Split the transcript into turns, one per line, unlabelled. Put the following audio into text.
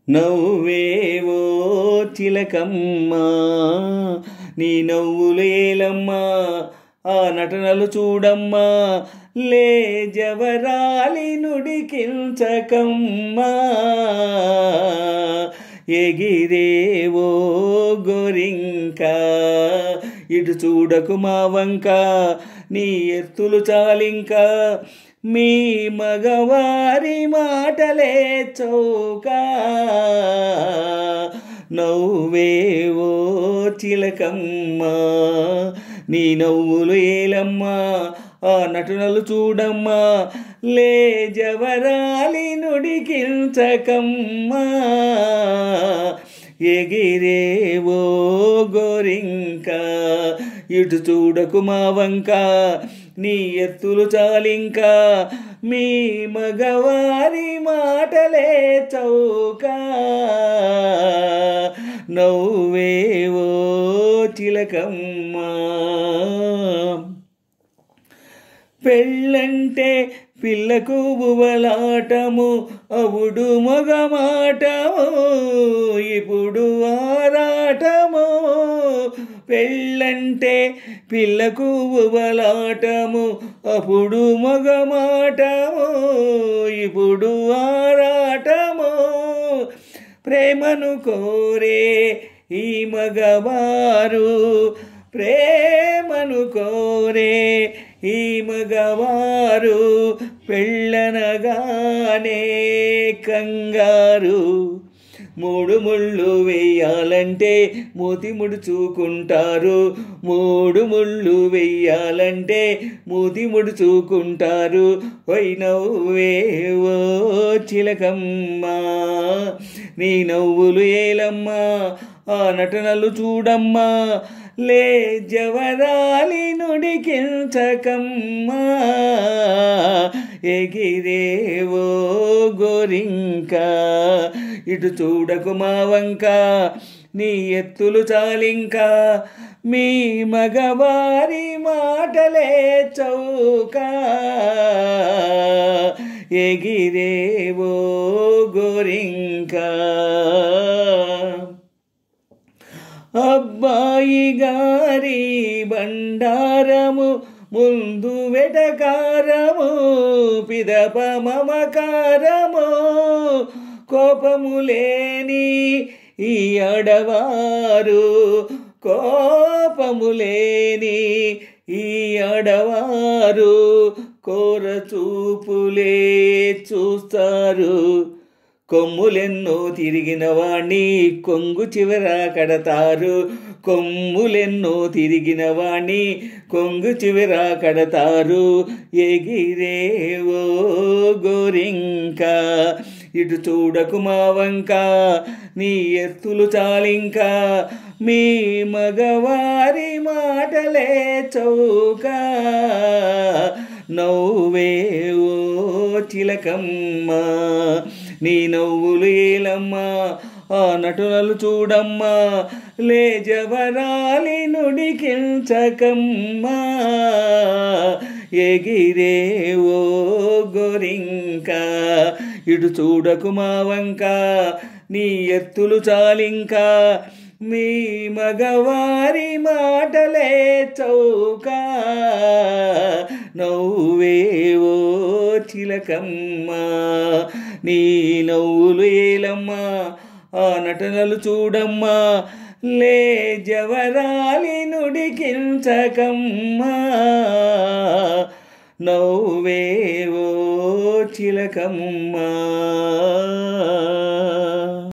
నవ్వేవో చిలకమ్మా నీ నవ్వులేలమ్మా ఆ నటనలు చూడమ్మా లే జవరాలి నుడికించకమ్మా ఎగిరేవో గోరింక ఇటు చూడకు మా వంక నీ ఎత్తులు చాలింక మీ మగవారి మాటలే చౌక నవ్వేవో చిలకమ్మా నీ నవ్వులు ఏలమ్మా ఆ నటనలు చూడమ్మా లే జవరాలి నుడికించకమ్మా ఎగిరేవో గోరింక ఇటు చూడకు మా వంక నీ ఎత్తులు చాలింక మీ మగవారి మాటలే చౌక నవ్వేవో చిలకమ్మా పెళ్ళంటే పిల్లకు బువలాటము అవుడు మగమాటము ఇప్పుడు ఆరాటము పెళ్ళంటే పిల్లకు బువలాటము అప్పుడు మగమాటము ఇప్పుడు ఆరాటము ప్రేమను కోరే ఈ మగవారు ప్రేమను కోరే ఈ మగవారు పెళ్ళనగానే కంగారు మూడు ముళ్ళు వేయాలంటే మూతి ముడుచుకుంటారు మూడు ముళ్ళు వేయాలంటే మూతి ముడుచుకుంటారు ఓయ్ నవ్వేవో చిలకమ్మా నీ నవ్వులు ఏలమ్మా ఆ నటనలు చూడమ్మా లే జవరాలి నుడికించకమ్మా ఎగిరేవో గోరింక ఇటు చూడకు మా వంక నీ ఎత్తులు చాలింక మీ మగవారి మాటలే చౌక ఎగిరేవో గోరింక అబ్బాయి గారి బండారము ముందు వెటకారము పిదప మమకారము కోపము లేని ఈ ఆడవారు కోపము లేని ఈ ఆడవారు కోర చూపులే చూస్తారు కొమ్ములెన్నో తిరిగిన వాణ్ణి కొంగు చివర కడతారు కొమ్ములెన్నో తిరిగిన వాణ్ణి కొంగు చివర కడతారు ఎగిరేవో గోరింక ఇటు చూడకు మా వంక నీ ఎత్తులు చాలింక మీ మగవారి మాటలే చౌక నవ్వేవో చిలకమ్మా నీ నవ్వులు ఏలమ్మా ఆ నటనలు చూడమ్మా లే జవరాలి నుడికించకమ్మా ఎగిరేవో గోరింక ఇటు చూడకు మా వంక నీ ఎత్తులు చాలింక మీ మగవారి మాటలే చౌక నవ్వేవో చిలకమ్మా నీ నవ్వులు ఏలమ్మా ఆ నటనలు చూడమ్మా లే జవరాలి నుడికించకమ్మా నవ్వేవో చిలకమ్మా